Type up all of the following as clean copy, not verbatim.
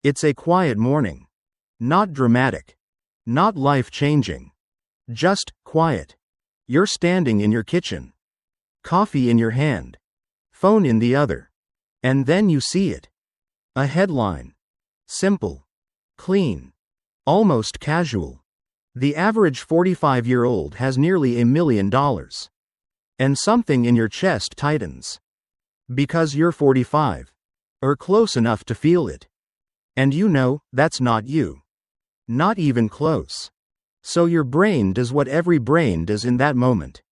It's a quiet morning. Not dramatic. Not life-changing. Just quiet. You're standing in your kitchen. Coffee in your hand. Phone in the other. And then you see it. A headline. Simple. Clean. Almost casual. The average 45-year-old has nearly $1 million. And something in your chest tightens. Because you're 45. Or close enough to feel it. And you know, that's not you. Not even close. So your brain does what every brain does in that moment.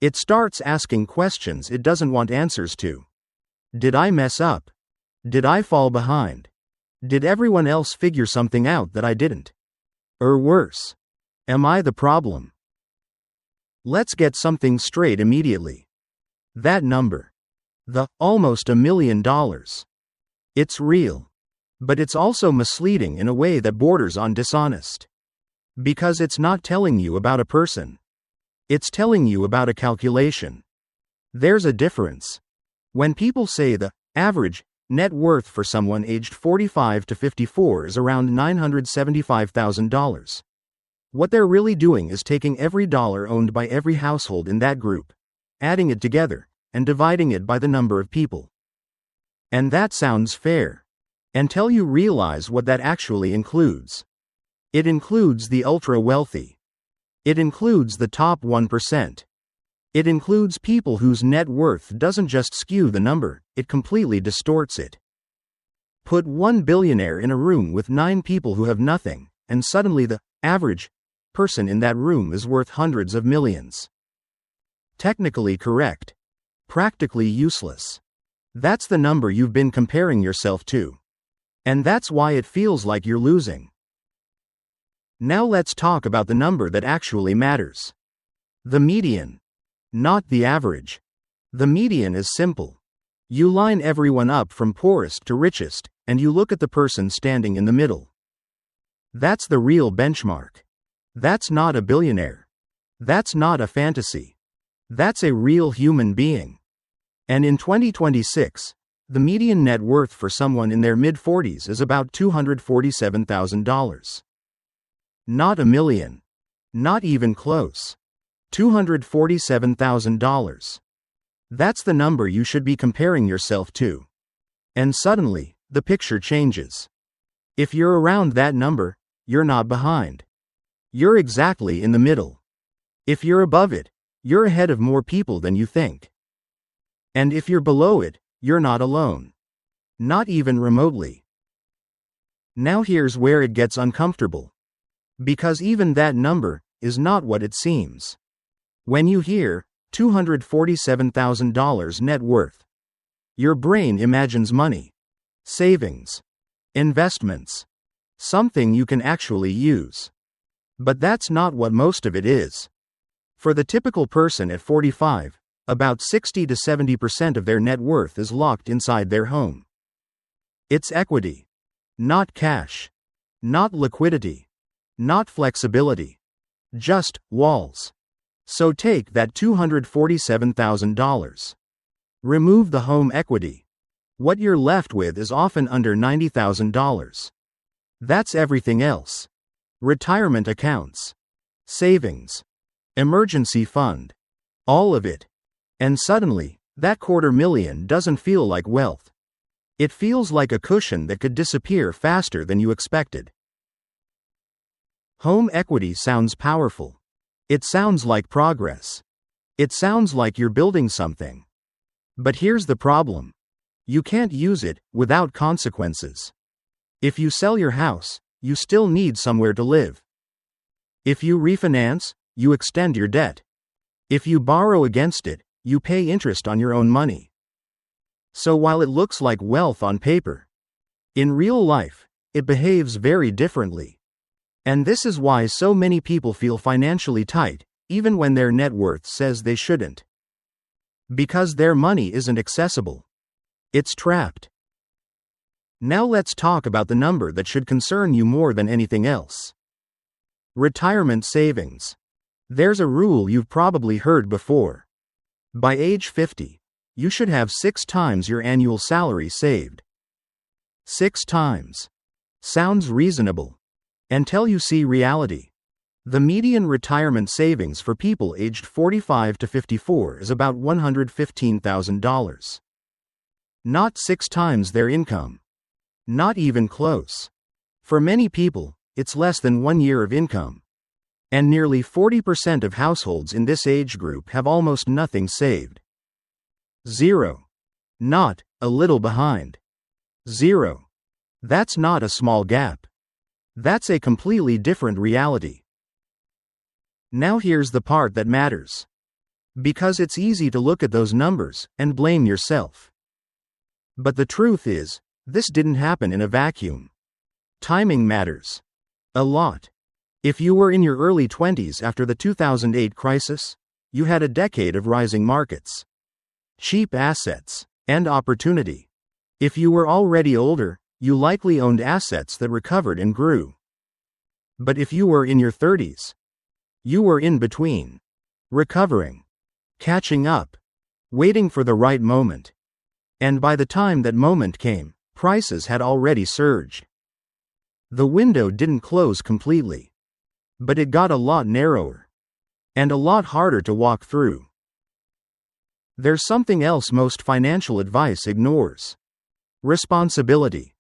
It starts asking questions it doesn't want answers to. Did I mess up? Did I fall behind? Did everyone else figure something out that I didn't? Or worse, am I the problem? Let's get something straight immediately. That number. The almost $1 million. It's real. But it's also misleading in a way that borders on dishonest. Because it's not telling you about a person. It's telling you about a calculation. There's a difference. When people say the average net worth for someone aged 45 to 54 is around $975,000, what they're really doing is taking every dollar owned by every household in that group, adding it together, and dividing it by the number of people. And that sounds fair. Until you realize what that actually includes. It includes the ultra-wealthy. It includes the top 1%. It includes people whose net worth doesn't just skew the number, it completely distorts it. Put one billionaire in a room with 9 people who have nothing, and suddenly the average person in that room is worth hundreds of millions. Technically correct. Practically useless. That's the number you've been comparing yourself to. And that's why it feels like you're losing. Now let's talk about the number that actually matters. The median. Not the average. The median is simple. You line everyone up from poorest to richest, and you look at the person standing in the middle. That's the real benchmark. That's not a billionaire. That's not a fantasy. That's a real human being. And in 2026, the median net worth for someone in their mid-40s is about $247,000. Not $1 million. Not even close. $247,000. That's the number you should be comparing yourself to. And suddenly, the picture changes. If you're around that number, you're not behind. You're exactly in the middle. If you're above it, you're ahead of more people than you think. And if you're below it, you're not alone. Not even remotely. Now here's where it gets uncomfortable. Because even that number is not what it seems. When you hear $247,000 net worth, your brain imagines money, savings, investments, something you can actually use. But that's not what most of it is. For the typical person at 45, about 60 to 70% of their net worth is locked inside their home. It's equity. Not cash. Not liquidity. Not flexibility. Just walls. So take that $247,000. Remove the home equity. What you're left with is often under $90,000. That's everything else. Retirement accounts. Savings. Emergency fund. All of it. And suddenly, that $250,000 doesn't feel like wealth. It feels like a cushion that could disappear faster than you expected. Home equity sounds powerful. It sounds like progress. It sounds like you're building something. But here's the problem. You can't use it without consequences. If you sell your house, you still need somewhere to live. If you refinance, you extend your debt. If you borrow against it, you pay interest on your own money. So while it looks like wealth on paper, in real life, it behaves very differently. And this is why so many people feel financially tight, even when their net worth says they shouldn't. Because their money isn't accessible. It's trapped. Now let's talk about the number that should concern you more than anything else. Retirement savings. There's a rule you've probably heard before. By age 50, you should have 6 times your annual salary saved. 6 times. Sounds reasonable. Until you see reality. The median retirement savings for people aged 45 to 54 is about $115,000. Not 6 times their income. Not even close. For many people, it's less than 1 year of income. And nearly 40% of households in this age group have almost nothing saved. 0. Not a little behind. 0. That's not a small gap. That's a completely different reality. Now here's the part that matters. Because it's easy to look at those numbers and blame yourself. But the truth is, this didn't happen in a vacuum. Timing matters. A lot. If you were in your early 20s after the 2008 crisis, you had a decade of rising markets, cheap assets, and opportunity. If you were already older, you likely owned assets that recovered and grew. But if you were in your 30s, you were in between. Recovering. Catching up. Waiting for the right moment. And by the time that moment came, prices had already surged. The window didn't close completely. But it got a lot narrower. And a lot harder to walk through. There's something else most financial advice ignores. Responsibility.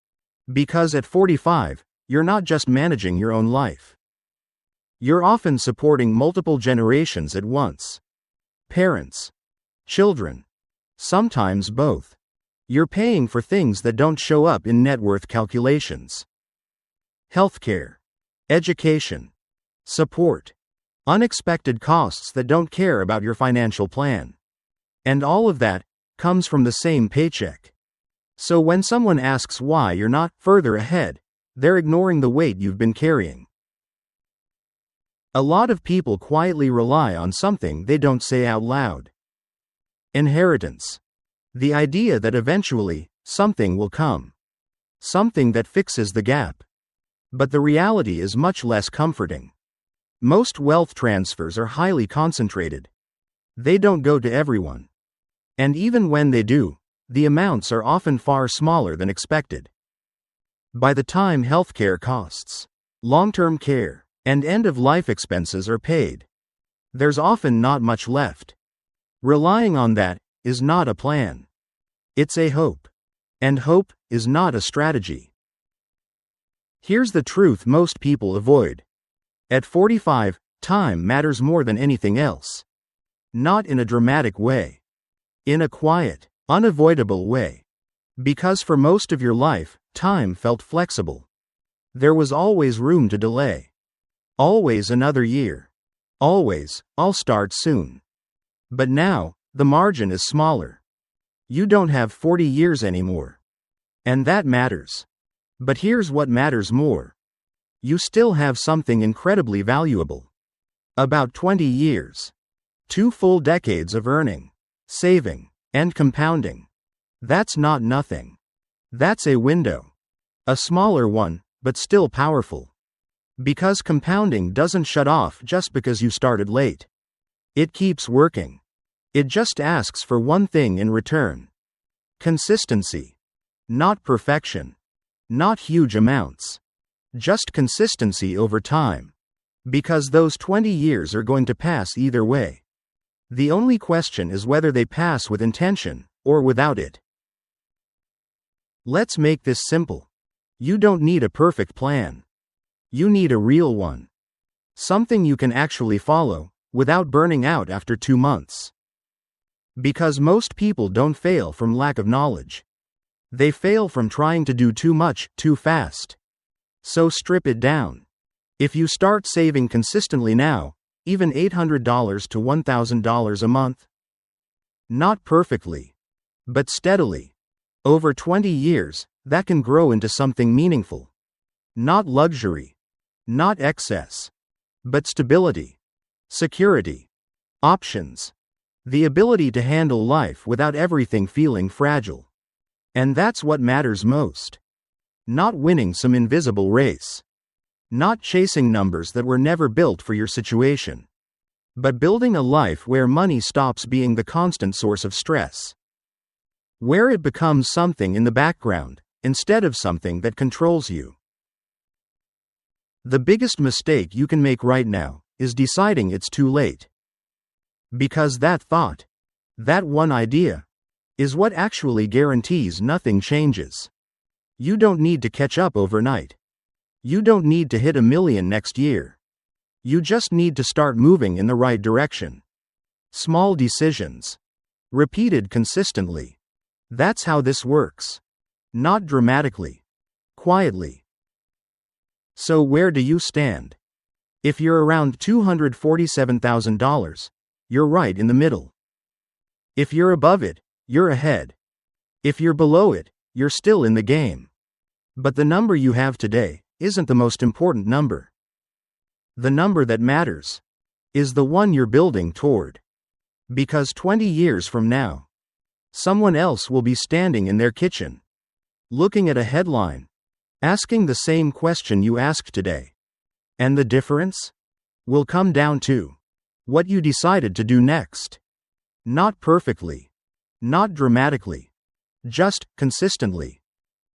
Because at 45, you're not just managing your own life. You're often supporting multiple generations at once. Parents. Children. Sometimes both. You're paying for things that don't show up in net worth calculations. Healthcare. Education. Support. Unexpected costs that don't care about your financial plan. And all of that comes from the same paycheck. So when someone asks why you're not further ahead, they're ignoring the weight you've been carrying. A lot of people quietly rely on something they don't say out loud. Inheritance. The idea that eventually, something will come. Something that fixes the gap. But the reality is much less comforting. Most wealth transfers are highly concentrated. They don't go to everyone. And even when they do, the amounts are often far smaller than expected. By the time healthcare costs, long-term care, and end-of-life expenses are paid, there's often not much left. Relying on that is not a plan. It's a hope. And hope is not a strategy. Here's the truth most people avoid. At 45, time matters more than anything else. Not in a dramatic way. In a quiet, unavoidable way. Because for most of your life, time felt flexible. There was always room to delay. Always another year. Always, I'll start soon. But now, the margin is smaller. You don't have 40 years anymore. And that matters. But here's what matters more. You still have something incredibly valuable. About 20 years. 2 full decades of earning, saving, and compounding. That's not nothing. That's a window. A smaller one, but still powerful. Because compounding doesn't shut off just because you started late. It keeps working. It just asks for one thing in return. Consistency. Not perfection. Not huge amounts. Just consistency over time. Because those 20 years are going to pass either way. The only question is whether they pass with intention, or without it. Let's make this simple. You don't need a perfect plan. You need a real one. Something you can actually follow, without burning out after 2 months. Because most people don't fail from lack of knowledge. They fail from trying to do too much, too fast. So strip it down. If you start saving consistently now, even $800 to $1,000 a month. Not perfectly. But steadily. Over 20 years, that can grow into something meaningful. Not luxury. Not excess. But stability. Security. Options. The ability to handle life without everything feeling fragile. And that's what matters most. Not winning some invisible race. Not chasing numbers that were never built for your situation. But building a life where money stops being the constant source of stress. Where it becomes something in the background, instead of something that controls you. The biggest mistake you can make right now is deciding it's too late. Because that thought, that one idea, is what actually guarantees nothing changes. You don't need to catch up overnight. You don't need to hit 1 million next year. You just need to start moving in the right direction. Small decisions. Repeated consistently. That's how this works. Not dramatically. Quietly. So where do you stand? If you're around $247,000, you're right in the middle. If you're above it, you're ahead. If you're below it, you're still in the game. But the number you have today isn't the most important number. The number that matters is the one you're building toward. Because 20 years from now, someone else will be standing in their kitchen, looking at a headline, asking the same question you asked today. And the difference will come down to what you decided to do next. Not perfectly, not dramatically, just consistently.